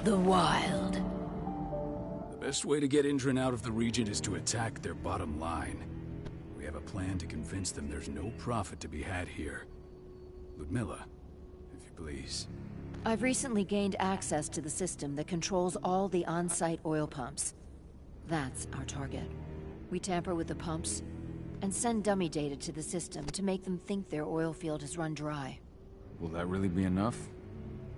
The Wild. The best way to get Indran out of the region is to attack their bottom line. We have a plan to convince them there's no profit to be had here. Ludmilla, if you please. I've recently gained access to the system that controls all the on-site oil pumps. That's our target. We tamper with the pumps and send dummy data to the system to make them think their oil field has run dry. Will that really be enough?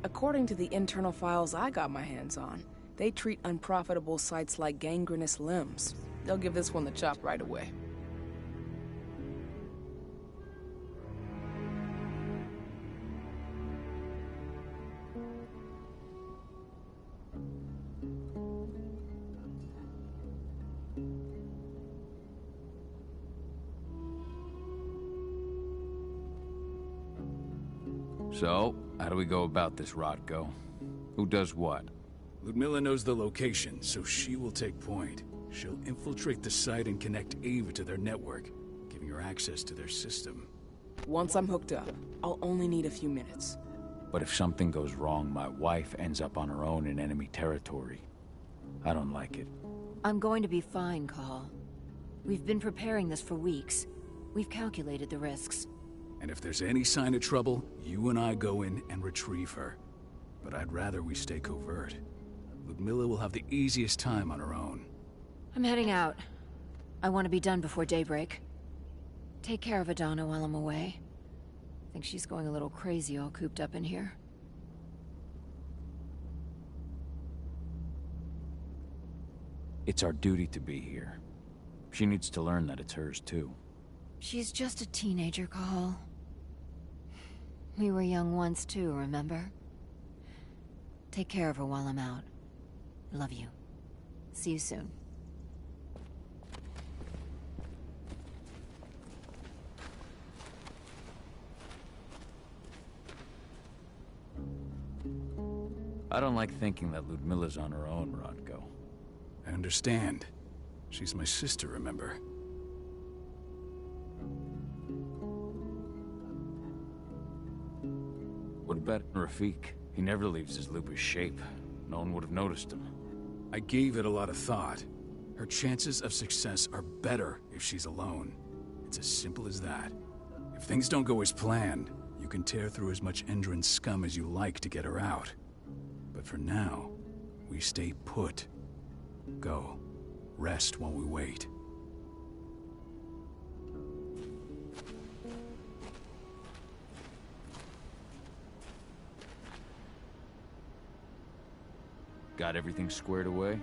According to the internal files I got my hands on, they treat unprofitable sites like gangrenous limbs. They'll give this one the chop right away. So, how do we go about this, Rodko? Who does what? Ludmilla knows the location, so she will take point. She'll infiltrate the site and connect Ava to their network, giving her access to their system. Once I'm hooked up, I'll only need a few minutes. But if something goes wrong, my wife ends up on her own in enemy territory. I don't like it. I'm going to be fine, Call. We've been preparing this for weeks. We've calculated the risks. And if there's any sign of trouble, you and I go in and retrieve her. But I'd rather we stay covert. Ludmilla will have the easiest time on her own. I'm heading out. I want to be done before daybreak. Take care of Adana while I'm away. I think she's going a little crazy all cooped up in here. It's our duty to be here. She needs to learn that it's hers too. She's just a teenager, Call. We were young once too, remember? Take care of her while I'm out. Love you. See you soon. I don't like thinking that Ludmilla's on her own, Rodko. I understand. She's my sister, remember? What about Rafik? He never leaves his lupus shape. No one would have noticed him. I gave it a lot of thought. Her chances of success are better if she's alone. It's as simple as that. If things don't go as planned, you can tear through as much Endron scum as you like to get her out. But for now, we stay put. Go. Rest while we wait. Got everything squared away?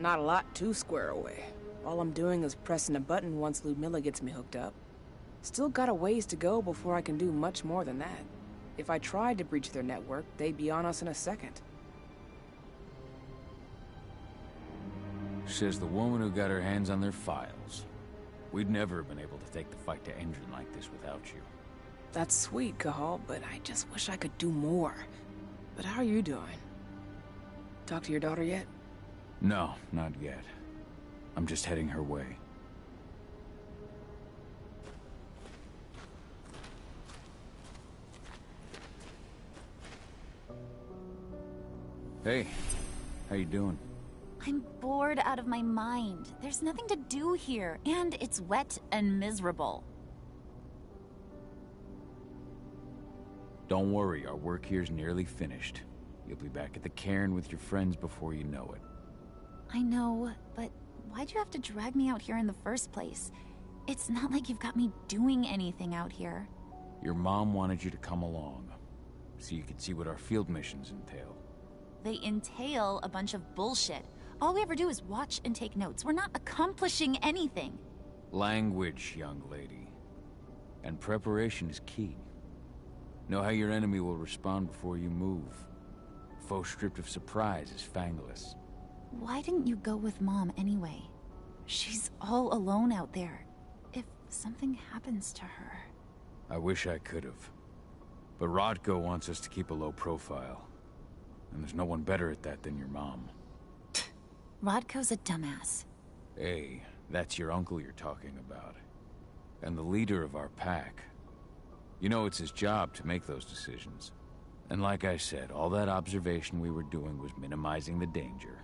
Not a lot to square away. All I'm doing is pressing a button once Ludmilla gets me hooked up. Still got a ways to go before I can do much more than that. If I tried to breach their network, they'd be on us in a second. Says the woman who got her hands on their files. We'd never have been able to take the fight to Endron like this without you. That's sweet, Cahal, but I just wish I could do more. But how are you doing? Talk to your daughter yet? No, not yet. I'm just heading her way. Hey, how you doing? I'm bored out of my mind. There's nothing to do here, and it's wet and miserable. Don't worry, our work here's nearly finished. You'll be back at the cairn with your friends before you know it. I know, but why'd you have to drag me out here in the first place? It's not like you've got me doing anything out here. Your mom wanted you to come along, so you could see what our field missions entail. They entail a bunch of bullshit. All we ever do is watch and take notes. We're not accomplishing anything. Language, young lady. And preparation is key. Know how your enemy will respond before you move. Foe stripped of surprise is fangless. Why didn't you go with Mom anyway? She's all alone out there. If something happens to her... I wish I could have. But Rodko wants us to keep a low profile. And there's no one better at that than your mom. Rodko's a dumbass. Hey, that's your uncle you're talking about. And the leader of our pack. You know it's his job to make those decisions. And like I said, all that observation we were doing was minimizing the danger.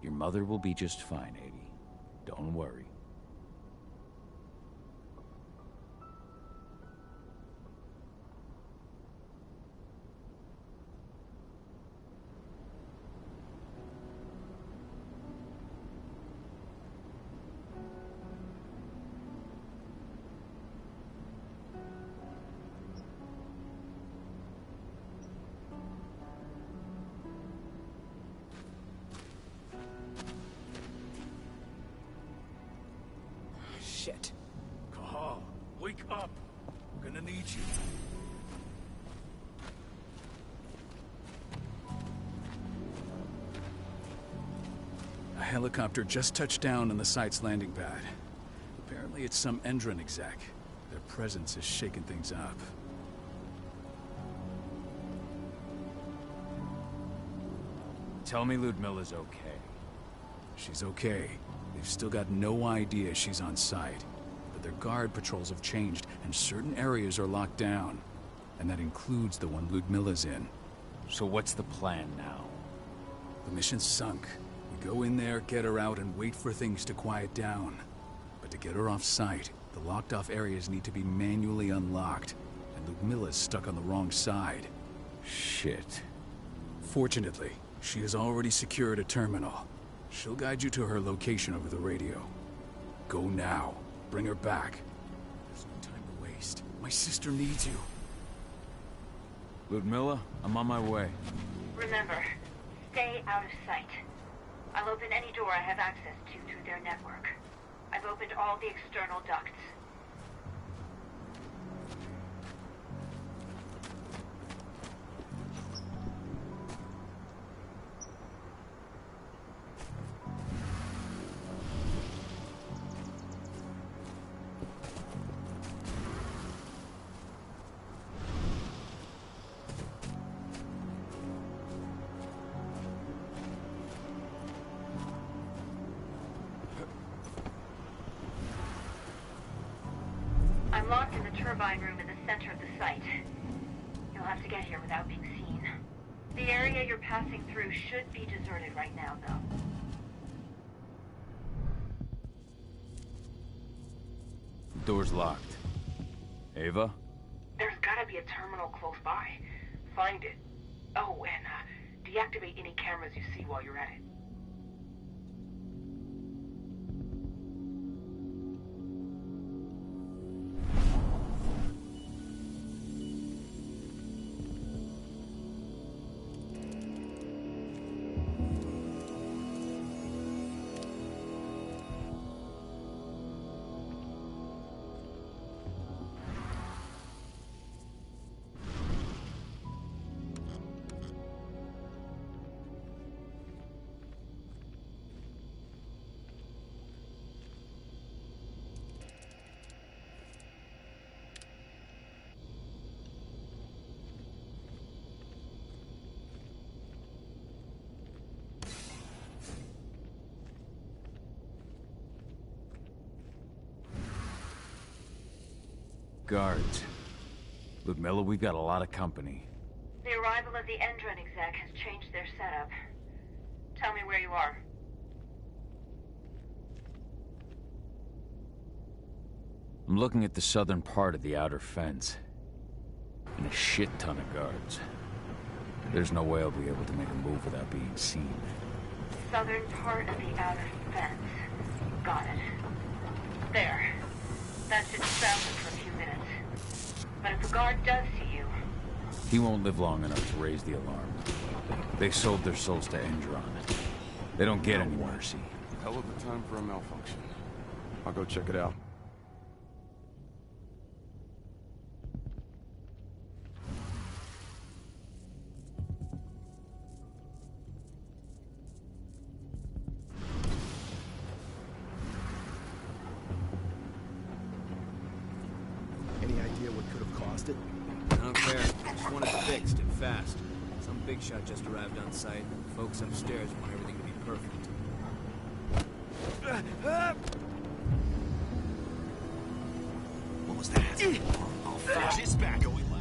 Your mother will be just fine, Adie. Don't worry. Shit. Cahal, wake up. We're gonna need you. A helicopter just touched down on the site's landing pad. Apparently it's some Endron exec. Their presence is shaking things up. Tell me Ludmilla's okay. She's okay. They've still got no idea she's on site. But their guard patrols have changed, and certain areas are locked down. And that includes the one Ludmilla's in. So what's the plan now? The mission's sunk. We go in there, get her out, and wait for things to quiet down. But to get her off site, the locked-off areas need to be manually unlocked. And Ludmilla's stuck on the wrong side. Shit. Fortunately, she has already secured a terminal. She'll guide you to her location over the radio. Go now. Bring her back. There's no time to waste. My sister needs you. Ludmilla, I'm on my way. Remember, stay out of sight. I'll open any door I have access to through their network. I've opened all the external ducts. I'm locked in the turbine room in the center of the site. You'll have to get here without being seen. The area you're passing through should be deserted right now, though. The door's locked. Ava? There's gotta be a terminal close by. Find it. Oh, and deactivate any cameras you see while you're at it. Guards. Ludmilla, we've got a lot of company. The arrival of the Endron exec has changed their setup. Tell me where you are. I'm looking at the southern part of the outer fence. And a shit ton of guards. There's no way I'll be able to make a move without being seen. Southern part of the outer fence. Got it. There. That should stop it for a few minutes. But if a guard does see you... He won't live long enough to raise the alarm. They sold their souls to Endron. They don't get any mercy. Hell of a time for a malfunction. I'll go check it out. Any idea what could have caused it? I don't care. Just want it fixed and fast. Some big shot just arrived on site. Folks upstairs want everything to be perfect. What was that? I'll flash his back going loud.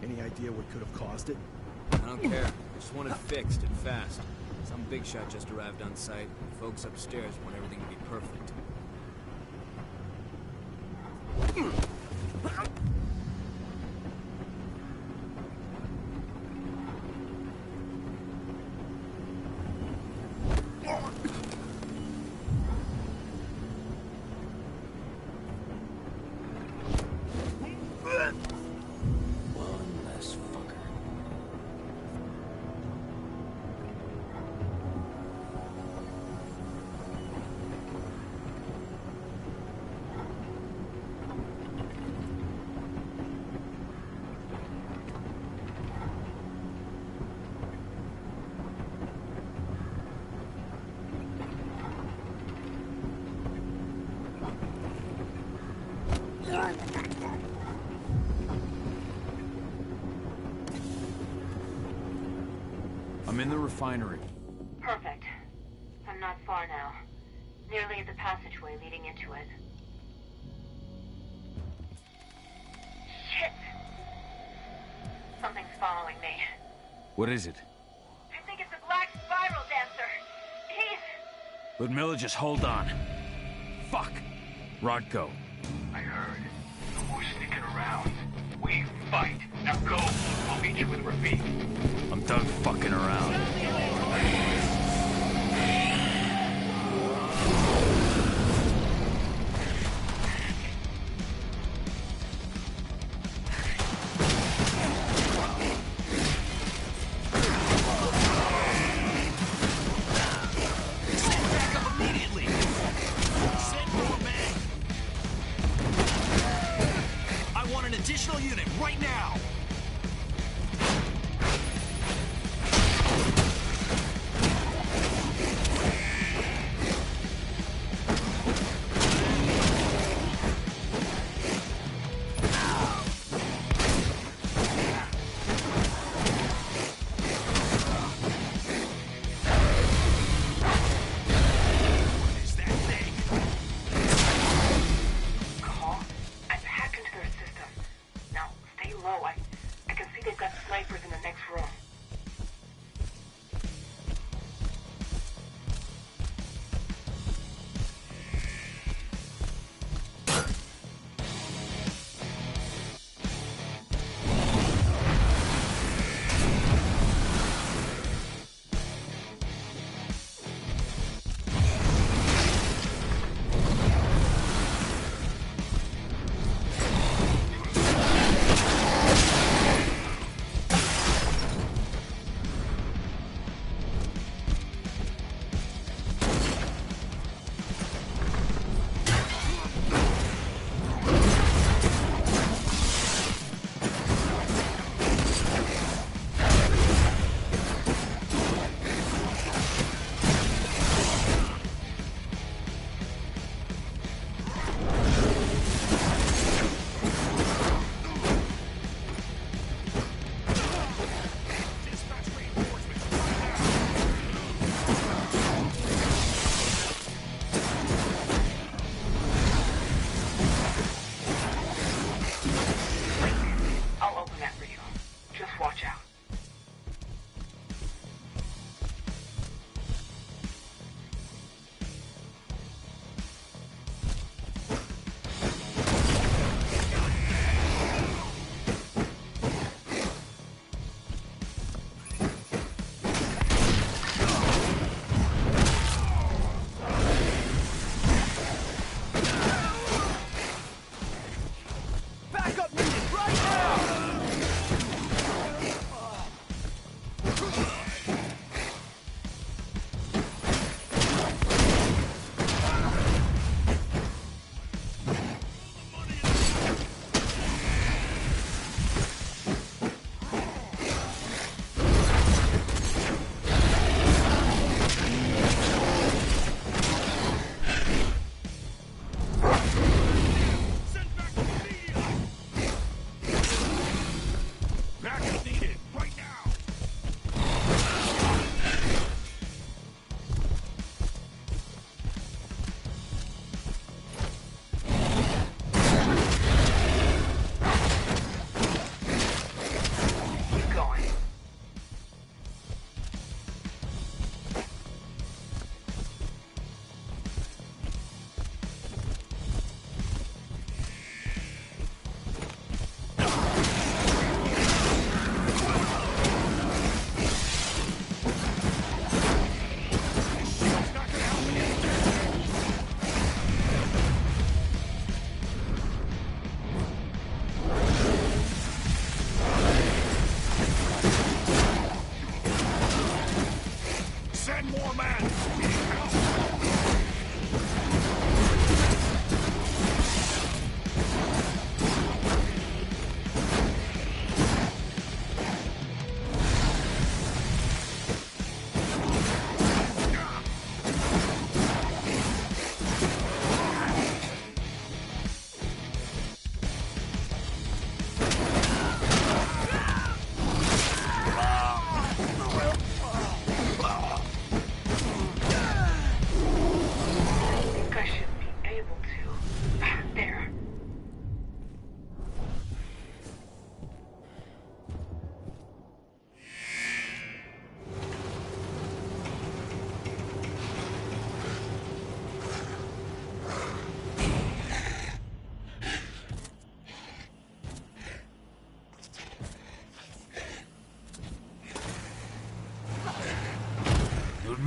Any idea what could have caused it? I don't care. Just want it fixed and fast. Some big shot just arrived on site. Folks upstairs want everything to be perfect. I'm in the refinery. Perfect. I'm not far now. Nearly at the passageway leading into it. Shit! Something's following me. What is it? I think it's a black spiral dancer. He's... Ludmilla, just hold on. Fuck! Rodko. I heard. No more sneaking around. We fight. Now go. I'll meet you with Rafik. I'm done fucking around. Additional unit right now! I've hacked into their system. Now, stay low.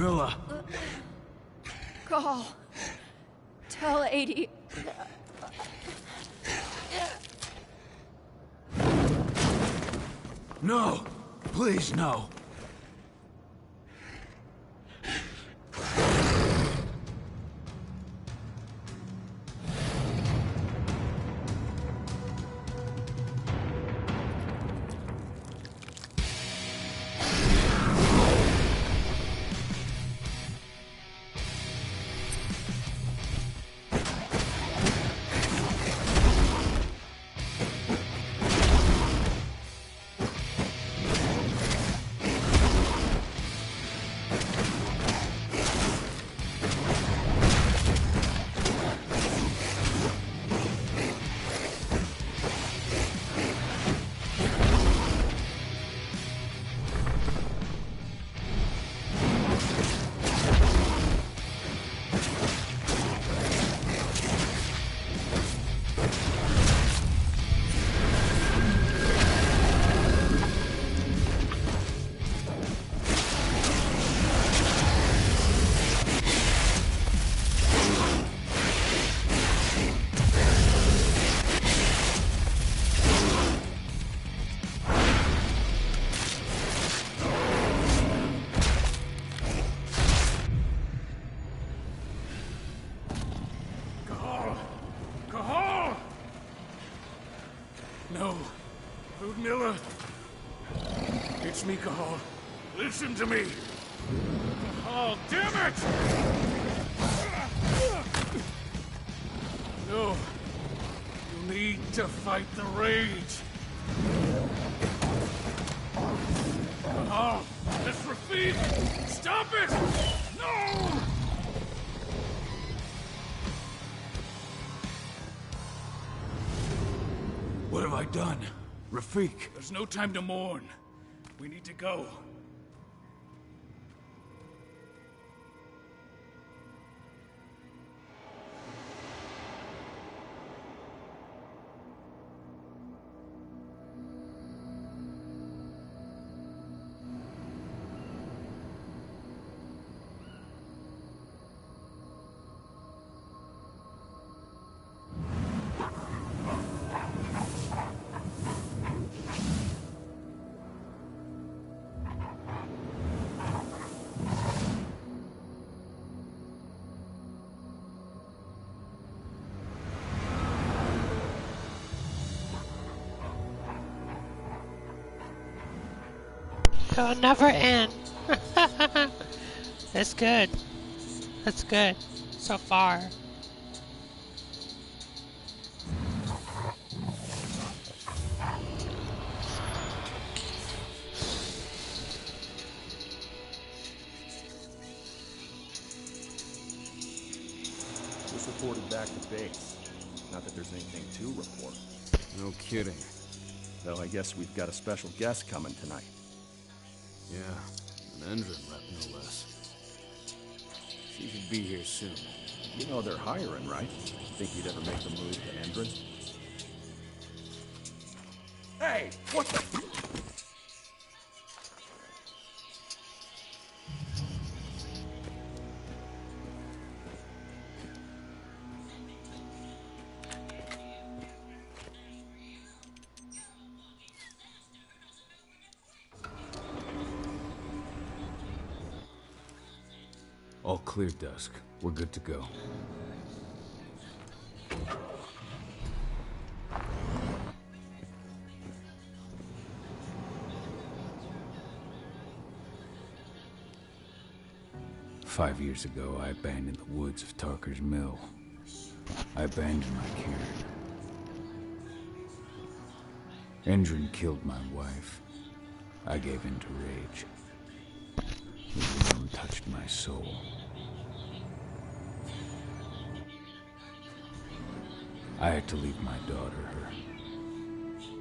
Ludmilla! Call. Tell 80. No! Please, no! No. Ludmilla. It's me, Cahal. Listen to me. Cahal, damn it! No. You need to fight the rage. Cahal, that's Rafik! Stop it! No! What have I done? Rafik! There's no time to mourn. We need to go. It'll never end. That's good. That's good so far. Just reported back to base. Not that there's anything to report. No kidding. Though I guess we've got a special guest coming tonight. Yeah, an Endron rep, no less. She should be here soon. You know they're hiring, right? Think you'd ever make the move to Endron? Hey, what the... All clear, Dusk. We're good to go. "5 years ago, I abandoned the woods of Tarker's Mill. I abandoned my cairn. Endron killed my wife. I gave in to rage. The wind touched my soul. I had to leave my daughter her.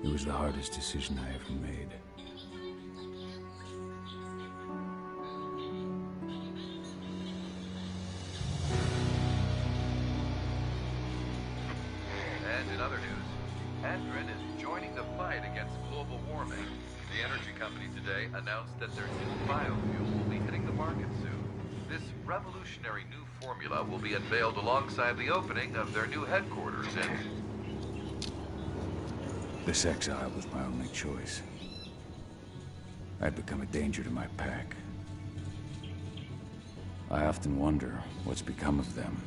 It was the hardest decision I ever made. And in other news, Endron is joining the fight against global warming. The energy company today announced that their new biofuel will be hitting the market soon. revolutionary new formula will be unveiled alongside the opening of their new headquarters in... This exile was my only choice. I'd become a danger to my pack. I often wonder what's become of them.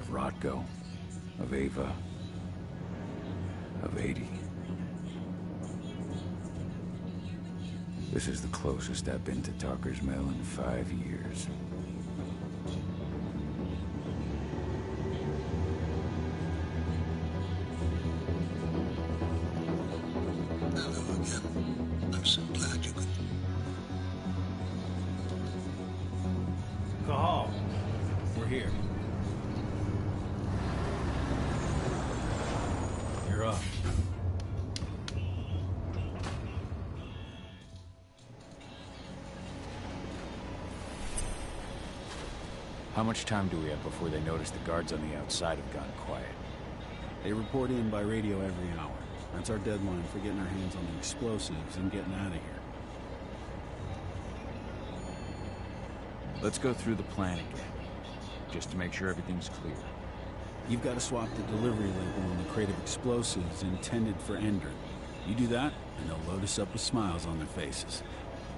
Of Rotko, of Ava, of 80. This is the closest I've been to Talker's Mill in 5 years. Hello again. I'm so glad you could... Cahal, we're here. You're up. How much time do we have before they notice the guards on the outside have gone quiet? They report in by radio every hour. That's our deadline for getting our hands on the explosives and getting out of here. Let's go through the plan again, just to make sure everything's clear. You've got to swap the delivery label on the crate of explosives intended for Endron. You do that, and they'll load us up with smiles on their faces.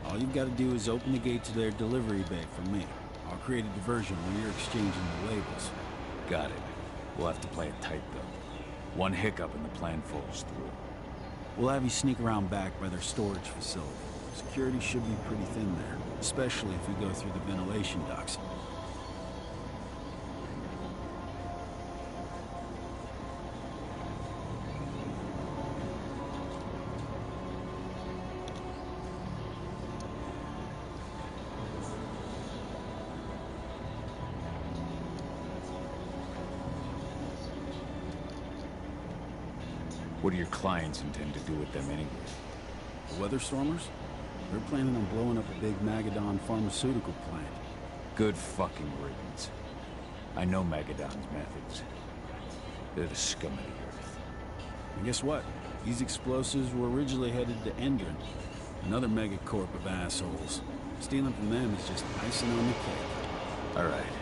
All you've got to do is open the gate to their delivery bay for me. I'll create a diversion when you're exchanging the labels. Got it. We'll have to play it tight, though. One hiccup and the plan falls through. We'll have you sneak around back by their storage facility. Security should be pretty thin there, especially if we go through the ventilation ducts. What do your clients intend to do with them anyway? The Weatherstormers? They're planning on blowing up a big Magadon pharmaceutical plant. Good fucking riddance. I know Magadon's methods. They're the scum of the earth. And guess what? These explosives were originally headed to Endron, another megacorp of assholes. Stealing from them is just icing on the cake. All right.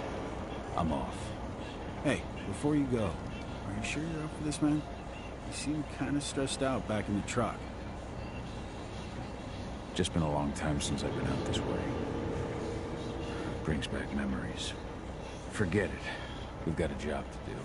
I'm off. Hey, before you go, are you sure you're up for this, man? You seem kind of stressed out back in the truck. Just been a long time since I've been out this way. Brings back memories. Forget it. We've got a job to do.